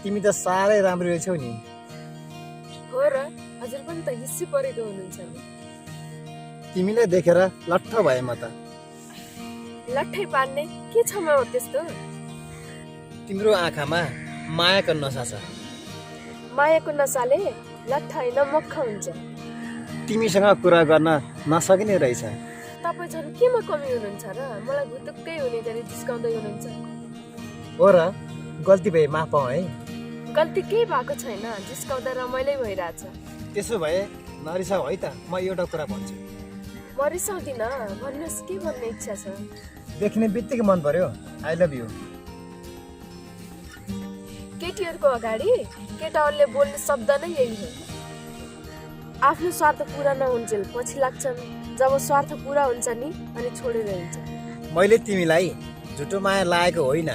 तिमी त साह्रै राम्रो रहेछौ नि। हो र, हजुर पनि त हिस्सी परेको हुनुहुन्छ नि। तिमीलाई देखेर लट्ठ भए म त। लट्ठै पार्ने के छ म त्यस्तो? तिम्रो आँखामा मायाको नसा छ। मायाको नसाले लट्ठ होइन मक्ख हुन्छ। तिमीसँग कुरा गर्न नसकिने रहेछ। तपाईँ झन् केमा कमी हुनुहुन्छ र मलाई भुतुक्कै हुने गरी जिस्काउँदै हुनुहुन्छ? हो र, गल्ती भए माफ पाऊ है। गल्ती केही भएको छैन, जिस्काउँदा रमाइलै भइरहेछ। त्यसो भए नरिसाऊ है त, म एउटा कुरा भन्छु। म रिसाउँदिन, भन्नुहोस् के भन्ने इच्छा छ? देख्ने बित्तिकै मन पर्यो, आई लभ यु। केटीहरूको अगाडि केटाहरूले बोल्ने शब्द नै यही हो। आफ्नो स्वार्थ पुरा नहुन्जेल पछि लाग्छन्, जब स्वार्थ पुरा हुन्छ नि अनि छोडेर हिँड्छ। मैले तिमीलाई झुटो माया लागेको होइन,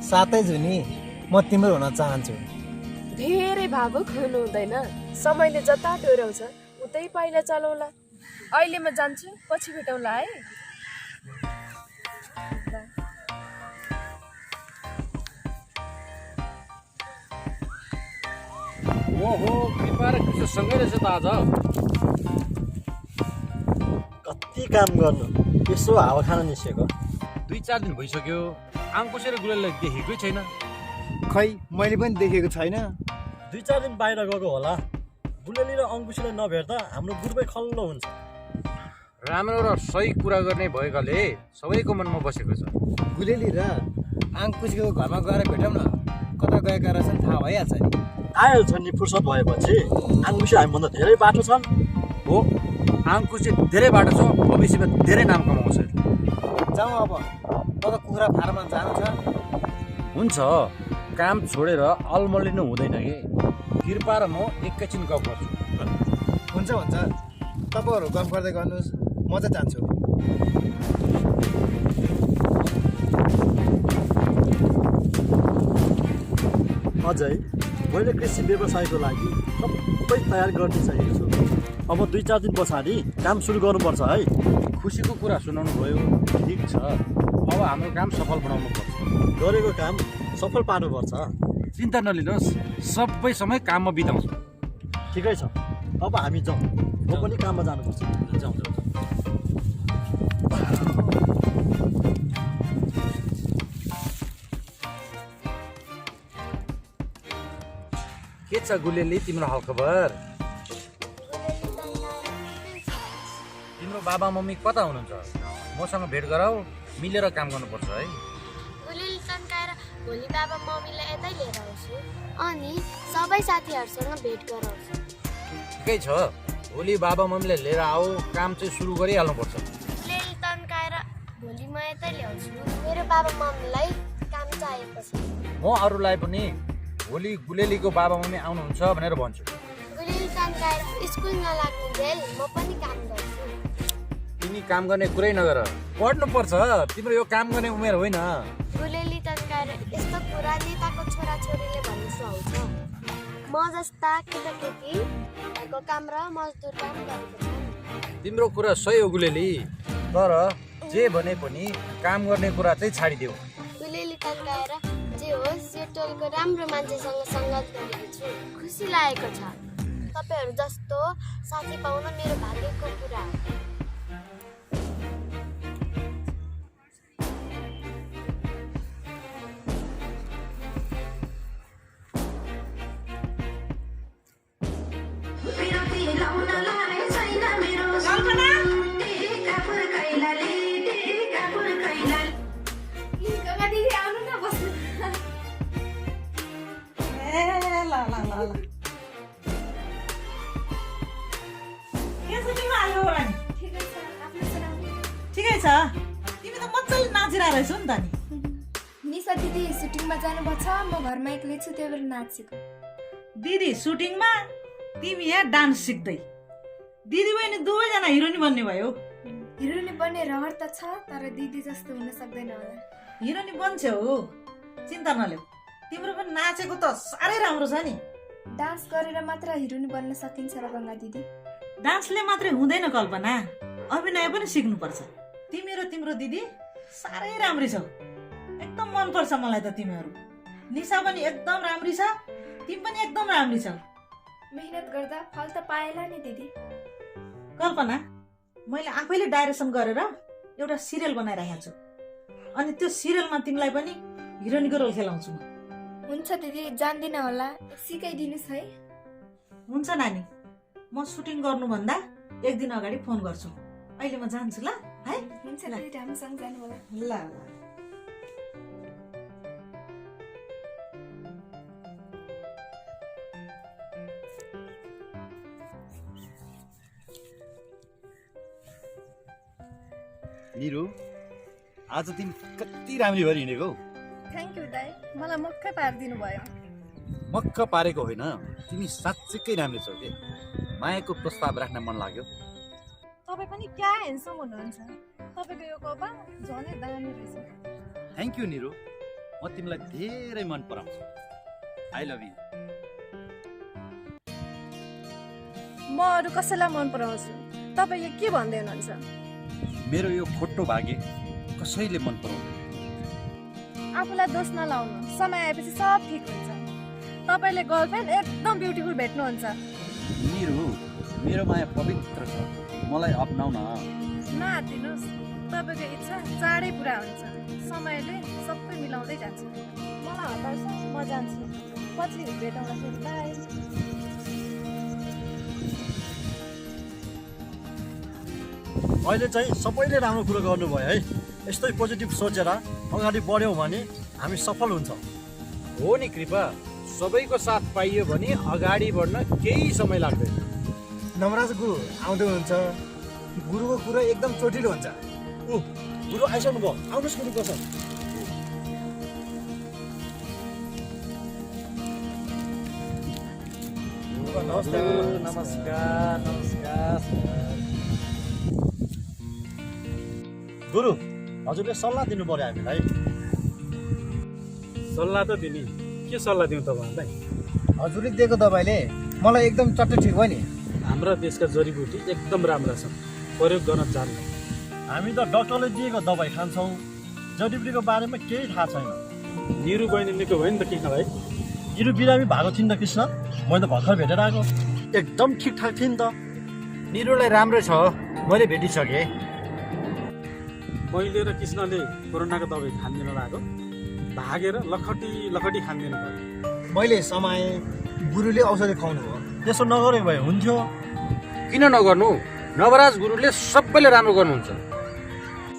साथै जुनी म तिम्रो हुन चाहन्छु। धेरै भावुक हुनु हुँदैन, समयले जता डोर्याउँछ उतै पाइला चलाउला। अहिले म जान्छु, पछि भेटौँला है। ओहो, कृपा र कृष्ण सँगै रहेछ त आज। कति काम गर्नु, यसो हावा खान निस्केको। 2-4 दिन भइसक्यो, आङकुसे र गुलेललाई देखेकै छैन। खै मैले पनि देखेको छैन। 2-4 दिन बाहिर गएको होला। गुलेली र अङ्कुशीलाई नभेट्दा हाम्रो ग्रुपै खल्लो हुन्छ। राम्रो र सही कुरा गर्ने भएकाले सबैको मनमा बसेको छ। गुलेली र आङकुशीको घरमा गएर भेटौँ न, कता गएका रहेछन् थाहा भइहाल्छ नि। आइहाल्छन् नि फुर्सद भएपछि। अङ्कुशी हामीभन्दा धेरै बाटो छन्। हो, आङकुसे धेरै बाटो छ, भविष्यमा धेरै नाम कमाउँछ। जाउँ अब, म त कुखुरा फार्ममा जानु छ। हुन्छ, काम छोडेर अलमलिनु हुँदैन कि। कृपा र म एकैछिन गफ गर्छु। हुन्छ हुन्छ, तपाईँहरू गफ गर्दै गर्नुहोस्, म चाहिँ जान्छु। अझै मैले कृषि व्यवसायको लागि सबै तयार गरिसकेको छु। अब 2-4 दिन पछाडि काम सुरु गर्नुपर्छ है। खुसीको कुरा सुनाउनु भयो, ठिक छ। अब हाम्रो काम सफल बनाउनु पर्छ। गरेको काम सफल पार्नुपर्छ। चिन्ता नलिनुहोस्, सबै समय काममा बिताउँछु। ठिकै छ, अब हामी जाउँ। म पनि काममा जानुपर्छ। जाउँ। के छ गुलेली तिम्रो हालखबर? तिम्रो बाबा मम्मी कता हुनुहुन्छ? मसँग भेट गराऊ, मिलेर काम गर्नुपर्छ है। गुलेली तन्काएर भोलि बाबा मम्मीलाई यतै लिएर आउँछु अनि सबै साथीहरूसँग भेट गराउँछु। ठिकै छ, भोलि बाबा मम्मीलाई लिएर आऊ, काम चाहिँ सुरु गरिहाल्नुपर्छ। गुलेली तन्काएर भोलि म यतै ल्याउँछु। मेरो बाबा मम्मीलाई काम चाहिएको छ। म अरूलाई पनि भोलि गुलेलीको बाबा मम्मी आउनुहुन्छ भनेर भन्छु। गुलेली तन्काएर स्कुल नलाग्ने जेल म पनि काम गर्छु। तिमी काम गर्ने कुरै नगर, पढ्नुपर्छ। तिम्रो यो काम गर्ने उमेर होइन। गुलेली तन्काएर यस्तो कुरा नेताको छोराछोरीले भन्नु सुहाउँछ। म जस्ता केटाकेटीहरूको काम र मजदुर काम गरेको छन्। तिम्रो कुरा सही हो गुलेली, तर जे भने पनि काम गर्ने कुरा चाहिँ छाडिदेऊ। गुलेली तन्काएर जे होस् यो टोलको राम्रो मान्छेसँग सङ्गत गरेको छु, खुसी लागेको छ। तपाईँहरू जस्तो साथी पाउन मेरो भाग्यको कुरा हो। ठिकै छ, तिमी त मजाले नाचिरहेको रहेछौ नि त नि। निशा दिदी सुटिङमा जानुपर्छ, म घरमा एक्लै छु, त्यही भएर नाचेको। दिदी सुटिङमा, तिमी यहाँ डान्स सिक्दै। दिदी बहिनी दुवैजना हिरोइनी बन्ने भयो। हिरोइनी बन्ने रहर त छ, तर दिदी जस्तो हुन सक्दैन होला। हिरोइनी बन्छौ, चिन्ता नलेऊ। तिम्रो पनि नाचेको त साह्रै राम्रो छ नि। डान्स गरेर मात्र हिरोइनी बन्न सकिन्छ र गङ्गा दिदी? डान्सले मात्रै हुँदैन कल्पना, अभिनय पनि सिक्नुपर्छ। तिमी र तिम्रो दिदी साह्रै राम्री छौ, एकदम मनपर्छ मलाई त तिमीहरू। निशा पनि एकदम राम्री छ, तिमी पनि एकदम राम्री छौ। मेहनत गर्दा फल त पाएला नि दिदी। कल्पना, मैले आफैले डाइरेक्सन गरेर एउटा सिरियल बनाइरहेको छु, अनि त्यो सिरियलमा तिमीलाई पनि हिरोइनको रोल खेलाउँछु म। हुन्छ दिदी, जान्दिनँ होला, सिकाइदिनुहोस् है। हुन्छ नानी, म सुटिङ गर्नुभन्दा एक दिन अगाडि फोन गर्छु। अहिले म जान्छु ल है। हुन्छ दिदी, राम्रोसँग जानु होला। ल ल। निरु, आज तिमी कति राम्री भएर हिँडेको। थ्याङ्क यू दाई, मलाई मक्कै पारिदिनु भयो। मक्क पारेको होइन, तिमी साँच्चीकै राम्री छौ के। मायाको प्रस्ताव राख्न मन लाग्यो। तपाईँ पनि क्या हेन्सम हुनुहुन्छ। तपाईँको यो कपाल झनै दामी रहेछ। थ्याङ्क यू निरु, म तिमीलाई धेरै मन पराउँछु। I love you. म अरू कसैलाई मन पराउँछु, तपाईँ यो के भन्दै हुनुहुन्छ? मेरो यो खोटो भाग्य कसैले मन पराउँदैन। आफूलाई दोष नलाउनु, समय आएपछि सब ठिक हुन्छ। तपाईँले गर्लफ्रेन्ड एकदम ब्युटिफुल भेट्नुहुन्छ। निरु, मेरो माया पवित्र छ, मलाई अपनाउन। नआत्तिनुहोस्, तपाईँको इच्छा चाँडै पुरा हुन्छ। समयले सबै मिलाउँदै जान्छ। मलाई हतार्छ, म जान्छु। पछि भेटौँदाखेरि बाई। अहिले चाहिँ सबैले राम्रो कुरो गर्नुभयो है। यस्तै पोजिटिभ सोचेर अगाडि बढ्यौँ भने हामी सफल हुन्छौँ। हो नि कृपा, सबैको साथ पाइयो भने अगाडि बढ्न केही समय लाग्दैन। नवराज गुरु आउँदै हुनुहुन्छ। गुरुको कुरो एकदम चोटिलो हुन्छ। गुरु आइसक्नु भयो, आउनुहोस् गुरु कसो। नमस्कार गुरु, नमस्कार नमस्कार। गुरु, हजुरले सल्लाह दिनु पर्यो हामीलाई। सल्लाह त दिने, के सल्लाह दिउँ तपाईँहरूलाई? हजुरले दिएको दबाईले मलाई एकदम चट्ट ठिक भयो नि। हाम्रा देशका जडीबुटी एकदम राम्रा छन्, प्रयोग गर्न जान्नु। हामी त डक्टरले दिएको दबाई खान्छौँ, जडीबुटीको बारेमा केही थाहा छैन। निरु बहिनी निको भयो नि त कृष्ण भाइ? निरु बिरामी भएको थिइन् त कृष्ण, मैले त भर्खर भेटेर आएको। एकदम ठिकठाक थिइन् त। निरुलाई राम्रो छ, मैले भेटिसकेँ। मैले र कृष्णले कोरोनाको दबाई खानिदिन लाग्यो, भागेर लखटी लखटी खानिदिनु पर्यो। मैले समाए, गुरुले औषधि खुवाउनु भयो। त्यसो नगरेको भए हुन्थ्यो। किन नगर्नु? नवराज गुरुले सबैले राम्रो गर्नुहुन्छ।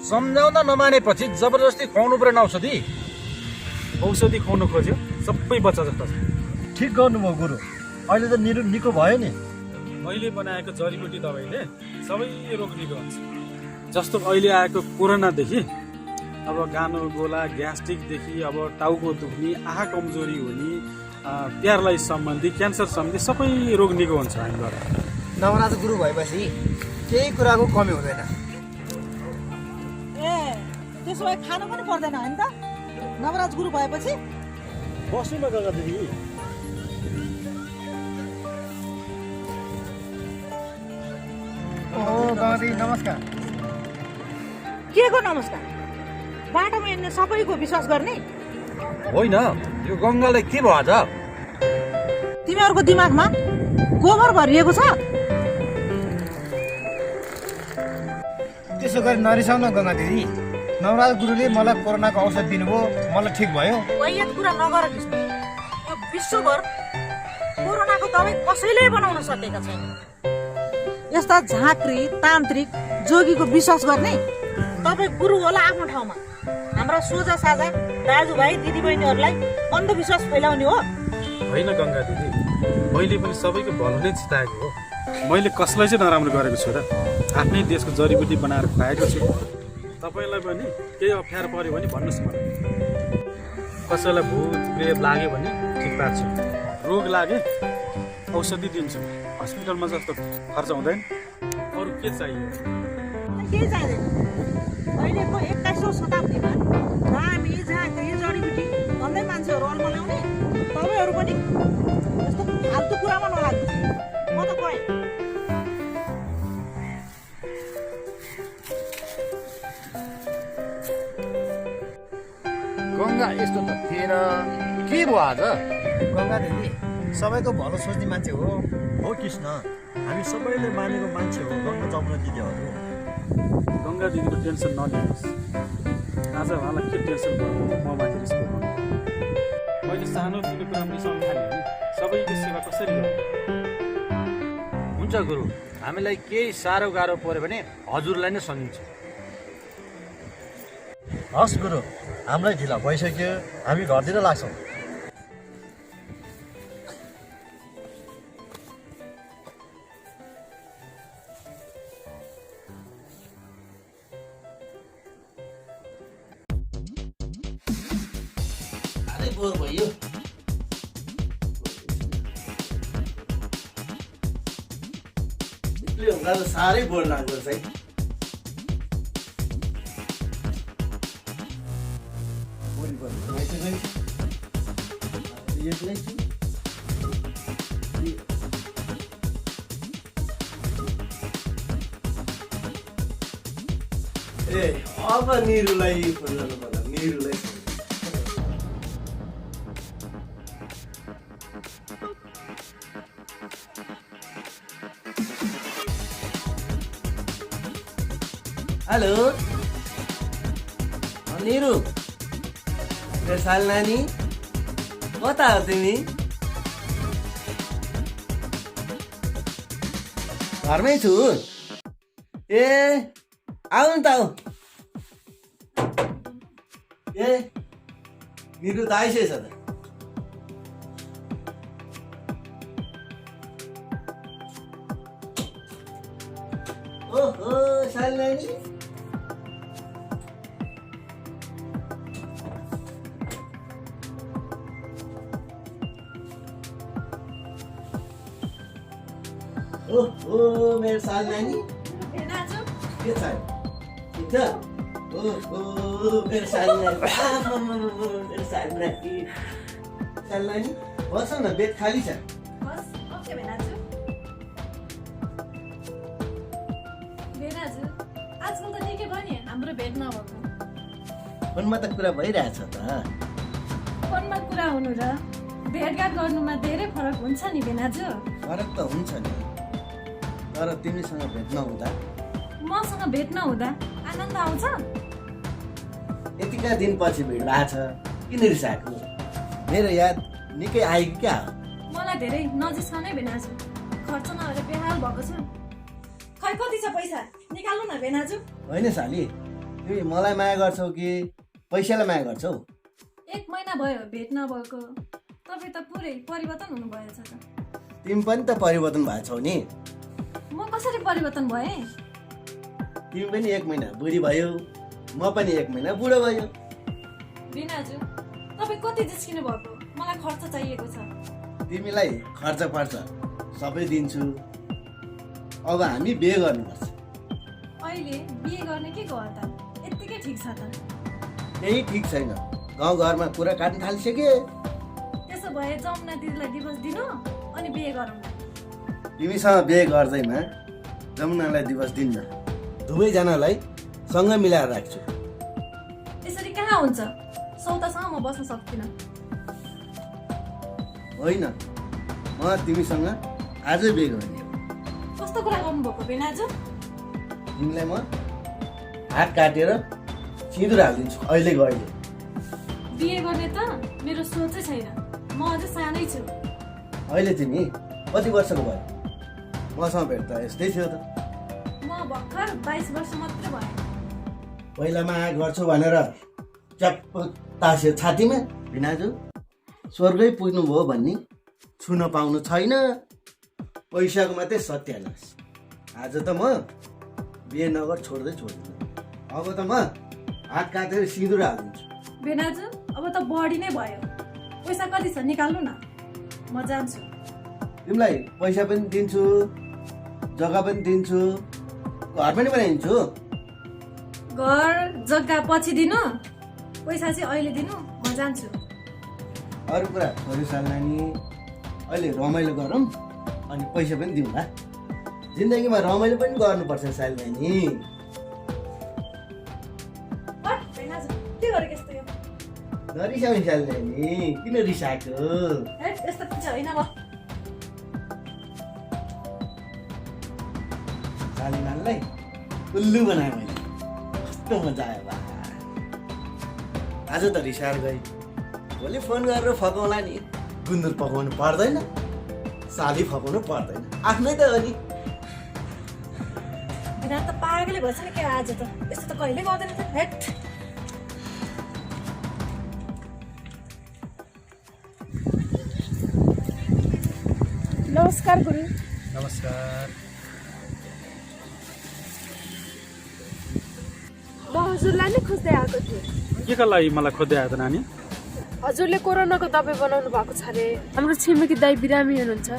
सम्झाउँदा नमानेपछि जबरजस्ती खुवाउनु पर्यो औषधि। औषधि खुवाउनु खोज्यो, सबै बच्चा जस्तो छ। ठिक गर्नुभयो गुरु, अहिले त निरु निको भयो नि। मैले बनाएको जडीबुटी दबाईले सबै रोग निको हुन्छ। जस्तो अहिले आएको कोरोनादेखि अब गानो गोला, ग्यास्ट्रिकदेखि अब टाउको दुख्ने, आँखा कमजोरी हुने, प्यारालाइज सम्बन्धी, क्यान्सर सम्बन्धी सबै रोग निको हुन्छ हामीबाट। नवराज गुरु भएपछि केही कुराको कमी हुँदैन। ए, त्यसो भए खानु पनि पर्दैन होइन त नवराज गुरु भएपछि? बस्नु न गङ्गा दिदी। ओहो गङ्गादी नमस्कार। के को नमस्कार? बाटोमा हिँड्ने सबैको विश्वास गर्ने? होइन, यो गङ्गालाई के भयो आज? तिमीहरूको दिमागमा गोबर भरिएको छ? त्यसो गरी नरिसाउन गङ्गा दिदी। नवराज गुरुले मलाई कोरोनाको औषध दिनुभयो, मलाई ठिक भयो। वैयत कुरा नगर कृष्ण। यो विश्वभर कोरोनाको दबाई कसैले बनाउन सकेका छैन। यस्ता झाँक्री, तान्त्रिक, जोगीको विश्वास गर्ने? तपाईँ गुरु होला आफ्नो ठाउँमा, हाम्रा सोझा साझा दाजुभाइ दिदीबहिनीहरूलाई अन्धविश्वास फैलाउने हो? होइन गङ्गा दिदी, मैले पनि सबैको भलो नै चिताएको हो। मैले कसलाई चाहिँ नराम्रो गरेको छु र? आफ्नै देशको जडीबुटी बनाएर खुवाएको छु। तपाईँलाई पनि केही अप्ठ्यारो पर्यो भने भन्नुहोस् मलाई। कसैलाई भूत प्रेत लाग्यो भने ठिक पार्छु, रोग लागे औषधि दिन्छु। हस्पिटलमा जस्तो खर्च हुँदैन। अरू के चाहियो? केही चाहिँदैन। अहिलेको 21औं शताब्दीमा धामी, झाँक्री, जडीबुटी भन्दै मान्छेहरू अल्मल्याउने, तपाईँहरू पनि यस्तो फाल्तु कुरामा नलाग्नु। म त गएँ। गङ्गा यस्तो त थिएन, के भयो आज? गङ्गा दिदी सबैको भलो सोच्ने मान्छे हो। हो कृष्ण, हामी सबैले मानेको मान्छे हो गङ्गा जमुना दिदीहरू। गङ्गा दिदीको टेन्सन नलिनुहोस्। आज उहाँलाई के टेन्सन भयो म माथि रिस्क भयो। मैले सानो तिनो कुरा मिसाउनु थालेँ भने सबैको सेवा कसरी गर्नु? हुन्छ गुरु, हामीलाई केही साह्रो गाह्रो पर्यो भने हजुरलाई नै सम्झिन्छ। हस् गुरु, हामीलाई ढिला भइसक्यो, हामी घरतिर लाग्छौँ। साह्रै बोर भयो। हुँदा त साह्रै बोर लाग्दो है। ए अब निरुलाई फोन गर्नु पर्ला, निरुलाई। हेलो निरु, मेरो साल नानी कता हो तिमी? घरमै छु। ए आऊ नि त आऊ। ए निरु त आइसकेछ त। ओहो साल नानी, ओहो मेरो साल नानी के छ? ठिक छ? ओहो मेरो साल नानी, मेरो साल नानी। साल नानी बस न, बेड खाली छ। आजकल त निकै भयो नि हाम्रो भेट नभएको। फोनमा त कुरा भइरहेछ त। फोनमा कुरा हुनु र भेटघाट गर्नुमा धेरै फरक हुन्छ नि बेनाजु। फरक त हुन्छ नि, तर तिमीसँग भेट नहुँदा मसँग भेट नहुँदा आनन्द आउँछ। यतिका दिनपछि भेट भएको छ, किन रिसाएको? मेरो याद निकै आयो क्या? मलाई धेरै नजिकमा नै बेनाजु, खर्च नभएर बेहाल भएको छु। खै कति छ पैसा निकाल्नु न बेनाजु। होइन साली, तिमी मलाई माया गर्छौ कि पैसालाई माया गर्छौ? 1 महिना भयो भेट नभएको, तपाईँ त पुरै परिवर्तन हुनुभएछ त। तिमी पनि त परिवर्तन भएछौ नि। म कसरी परिवर्तन भएँ? तिमी पनि 1 महिना बुढी भयो, म पनि 1 महिना बुढो भयो। बेनाजु तपाईँ कति जिस्किनु भएको? मलाई खर्च चाहिएको छ। तिमीलाई खर्च पर्छ सबै दिन्छु। अब हामी बिहे गर्नुपर्छ। अहिले बिहे गर्ने के गर्दा यत्तिकै ठिक छ त। केही ठिक छैन, गाउँघरमा कुरा काट्न थालिसके। त्यसो भए जमुना दिदीलाई दिवस दिनु अनि बिहे गरौँ न। तिमीसँग बिहे गर्दैमा जमुनालाई दिवस दिन्न, दुवैजनालाई सँगै मिलाएर राख्छु। यसरी कहाँ हुन्छ? सौतासँग म बस्न सक्दिनँ। होइन, म तिमीसँग आजै बिहे गर्ने हो। कस्तो कुरा गर्नुभएको बेनाजु? तिमीलाई म हात काटेर सिँदुर हालिदिन्छु अहिलेको अहिले। बिहे गर्ने त मेरो सोचै छैन, म अझै सानै छु। अहिले तिमी कति वर्षको भयो? मसँग भेट त यस्तै थियो त। म भर्खर 22 वर्ष मात्र भएँ। पहिला माया गर्छु भनेर च्याप्प तास्यो छातीमा। भिनाजु स्वर्गै पुग्नुभयो भन्ने छुन पाउनु छैन। पैसाको मात्रै सत्यानाश। आज त म बिहे नगर छोड्दिनँ। अब त म हात काटेर सिँदुर हालिदिन्छु। बेनाजु अब त बढी नै भयो। पैसा कति छ निकाल्नु न, म जान्छु। तिमीलाई पैसा पनि दिन्छु, जग्गा पनि दिन्छु, घर पनि बनाइदिन्छु। घर जग्गा पछि दिनु, पैसा चाहिँ अहिले दिनु, म जान्छु। अरू कुरा छोरी साल नानी, अहिले रमाइलो गरौँ अनि पैसा पनि दिउँला। जिन्दगीमा रमाइलो पनि गर्नुपर्छ साल नानी। बेनाजु के गरेको यस्तो? नरिसाउने नि किन रिसाएको हेट, यस्तो पनि चाहिँ होइन ल सालीमानलाई उल्लु बनाएँ मैले कस्तो मजा आयो बा आज त रिसाएर गएँ भोलि फोन गरेर फकाउँला नि गुन्द्रुक पकाउनु पर्दैन साली फकाउनु पर्दैन आफ्नै त हो नि बिना त पागलै भएछ नि के आज त यस्तो त कहिले गर्दैन त हेट नमस्कार गुरु नमस्कार म हजुरलाई नै खोज्दै आएको थिएँ के का लागि मलाई खोज्दै आयो त नानी हजुरले कोरोनाको दबाई बनाउनु भएको छ अरे हाम्रो छिमेकी दाई बिरामी हुनुहुन्छ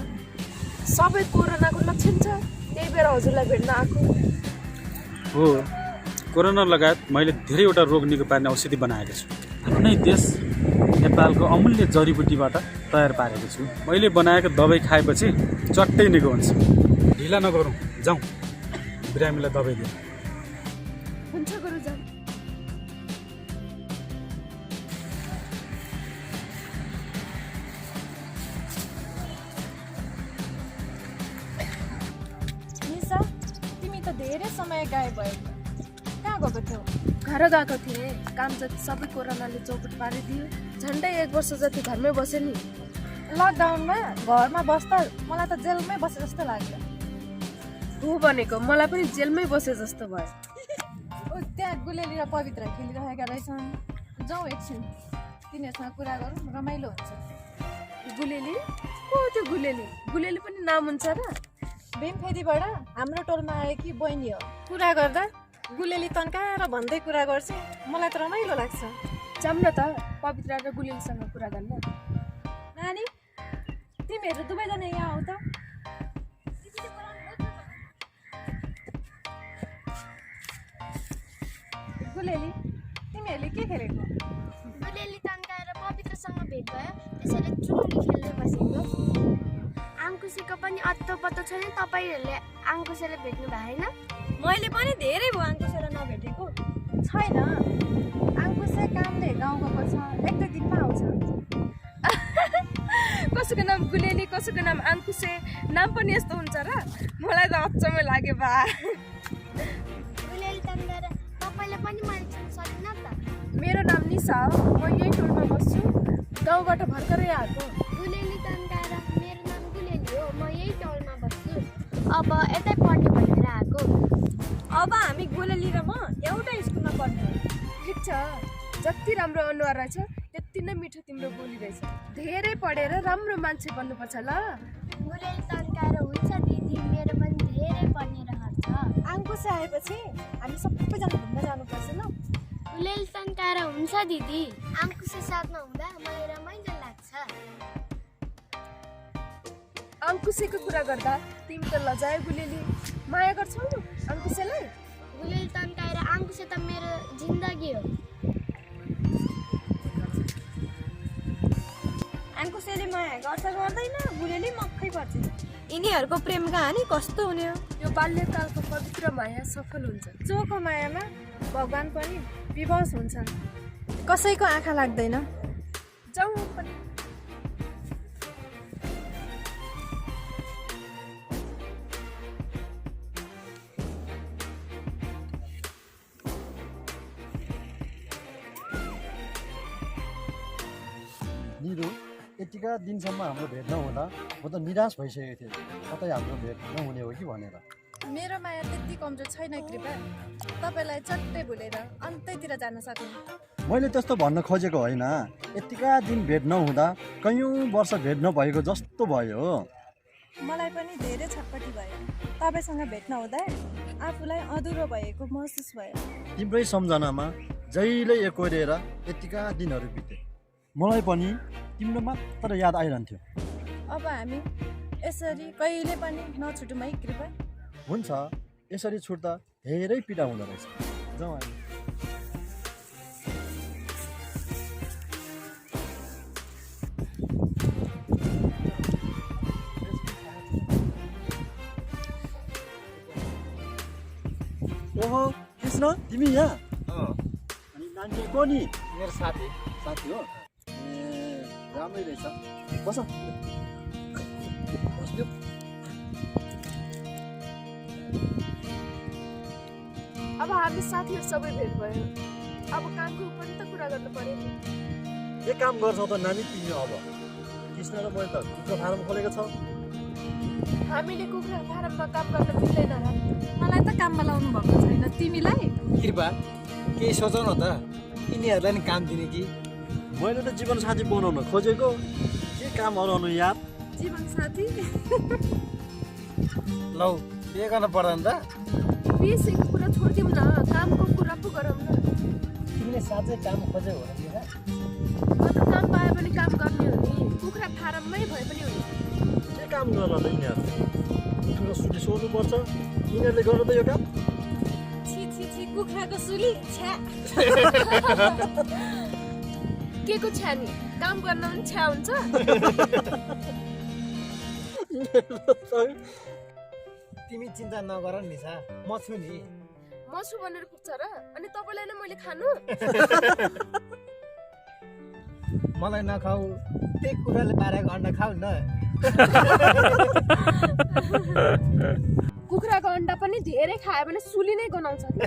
सबै कोरोनाको लक्षण छ त्यही भएर हजुरलाई भेट्न आएको हो कोरोना लगायत मैले धेरैवटा रोग निको पार्ने औषधि बनाएको छु आफ्नै देश नेपालको अमूल्य जडीबुटीबाट तयार पारेको छु मैले बनाएको दबाई खाएपछि चट्टै निको हुन्छ ढिला नगरौँ जाउँ बिरामीलाई दबाई दिउँ हुन्छ गुरु जाऊ निशा तिमी त धेरै समय गायब भएको कहाँ गएको थियौ घर गएको थिएँ काम जति सबै कोरोनाले चौपट पारिदियो झन्डै 1 वर्ष जति घरमै बसेँ नि लकडाउनमा घरमा बस्दा मलाई त जेलमै बसे जस्तो लाग्यो हो भनेको मलाई पनि जेलमै बसे जस्तो भयो त्यहाँ गुलेली र पवित्र खेलिरहेका रहेछन् जाउँ एकछिन तिनीहरूसँग कुरा गरौँ रमाइलो हुन्छ गुलेली को हो त्यो गुलेली गुलेली पनि नाम हुन्छ र भीमफेदीबाट हाम्रो टोलमा आएकी बहिनी हो कुरा गर्दा गुलेली तन्काएर भन्दै कुरा गर्छ मलाई त रमाइलो लाग्छ जाऊँ न त पवित्र र गुलेलीसँग कुरा गर्न नानी तिमीहरू दुवैजना यहाँ आऊ त गुलेली तिमीहरूले के खेलेको गुलेली तन्काएर पवित्रसँग भेट भयो त्यसैले चुङ्गी खेल्दै बसेको आङकुसेको पनि अत्तो पत्तो छैन तपाईँहरूले आङकुसेले भेट्नु भएन मैले पनि धेरै भयो आङकुसेर नभेटेको छैन आङकुसे कामले गाउँ गएको छ 1-2 दिनमा आउँछ कसैको नाम गुलेली कसैको नाम आङकुसे नाम पनि यस्तो हुन्छ र मलाई त अचम्मै लाग्यो बा गुलेली तन्काएर तपाईँले पनि मैले चिन्न सकिन त मेरो नाम निशा हो म यही टोलमा बस्छु गाउँबाट भर्खरै आएको गुलेली तन्काएर मेरो नाम गुलेली हो म यही टोलमा बस्छु अब यतै पढ्ने भनेर आएको अब हामी गुलेली र म एउटै स्कुलमा पढ्ने ठिक छ जति राम्रो अनुहार रहेछ त्यति नै मिठो तिम्रो बोली रहेछ धेरै पढेर राम्रो मान्छे बन्नुपर्छ ल गुलेली तन्काएर हुन्छ दिदी मेरो पनि धेरै पढ्ने रहर छ आङकुसे आएपछि हामी सबैजना घुम्न जानुपर्छ ल गुलेली तन्काएर हुन्छ दिदी आङकुसे साथमा हुँदा मलाई रमाइलो लाग्छ आङकुसेको कुरा गर्दा तिमी त लजायो गुलेली माया गर्छौ नि आङकुसेलाई गुलेली तन्काएर आङकुसे त मेरो जिन्दगी हो आङकुसेले माया गर्छ गर्दैन गुलेली मक्खै पर्छ यिनीहरूको प्रेम कहानी कस्तो हुने हो यो बाल्यकालको पवित्र माया सफल हुन्छ चोखो मायामा भगवान पनि विवश हुन्छन् कसैको आँखा लाग्दैन जाउँ पनि निरु यतिका दिनसम्म हाम्रो भेट नहुँदा म त निराश भइसकेको थिएँ कतै हाम्रो भेट नहुने हो कि भनेर मेरो माया त्यति कमजोर छैन कृपा तपाईँलाई चट्टै भुलेर अन्तैतिर जान सक्ने मैले त्यस्तो भन्न खोजेको होइन यतिका दिन भेट नहुँदा कैयौँ वर्ष भेट नभएको जस्तो भयो मलाई पनि धेरै छटपटी भयो तपाईँसँग भेट्न हुँदा आफूलाई अधुरो भएको महसुस भयो तिम्रै सम्झनामा जहिले एकोरेर यतिका दिनहरू बिते मलाई पनि तिम्रो मात्र याद आइरहन्थ्यो अब हामी यसरी कहिले पनि नछुटौँ है कृपा हुन्छ यसरी छुट्दा धेरै पीडा हुँदो रहेछ जाउँ हामी ओहो कृष्ण तिमी यहाँ अनि नानी को नि मेरो साथी साथी हो ए राम्रै रहेछ बस बस्यो अब हामी साथीहरू सबै भेट भयो। अब कामको पनि त कुरा गर्नु पर्यो नि। के काम गर्छौ त नानी तिमी अब कृष्ण र मैले त कुखुरा फार्म खोलेको छ हामीले कुखुरा फारममा काम गर्न मिल्दैन र। मलाई त काममा लाउनु भएको छैन, तिमीलाई? कृपा केही सोचौ न त, यिनीहरूलाई नि काम दिने कि? मैले त जीवन साथी बनाउन खोजेको के काम हराउनु यार जीवन साथी? लौ के गर्न पर्दैन त? बिहेको कुरा छोडिदिउँ न, कामको कुरा पो गरौँ न। तिमीले साँच्चै काम खोज्यौ हो नि? म त काम पाए पनि काम गर्ने हो नि, कुखुरा फारममै भए पनि हो नि। के काम गर्न त यिनीहरू कुखुरा सुली सोध्नुपर्छ यिनीहरूले गर्न त यो काम छि छि छि कुखुराको सुली छ्या। के को छ्या नि? काम गर्न पनि छ्या हुन्छ? तिमी चिन्ता नगर नि सा, म छु नि। म छु भनेर पुग्छ र? अनि तपाईँलाई नै मैले खानु? मलाई नखाऊ, त्यही कुखुराले पारेको अन्डा खाऊ न। कुखुराको अन्डा पनि धेरै खायो भने सुली नै गनाउँछ कि?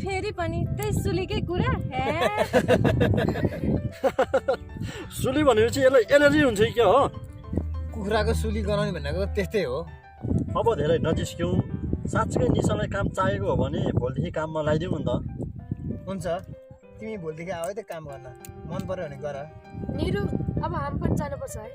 फेरि पनि त्यही सुलीकै कुरा। सुली भनेपछि यसलाई एलर्जी हुन्छ कि के हो कुखुराको सुली गनाउने भनेको त्यस्तै हो। अब धेरै नजिस्क्यौँ साँच्चै निशालाई काम चाहिएको हो भने भोलिदेखि काममा लगाइदिउँ नि त हुन्छ, तिमी भोलिदेखि आऊ है त काम गर्न, मन पर्यो भने गर। निरु, अब हामी पनि जानुपर्छ है।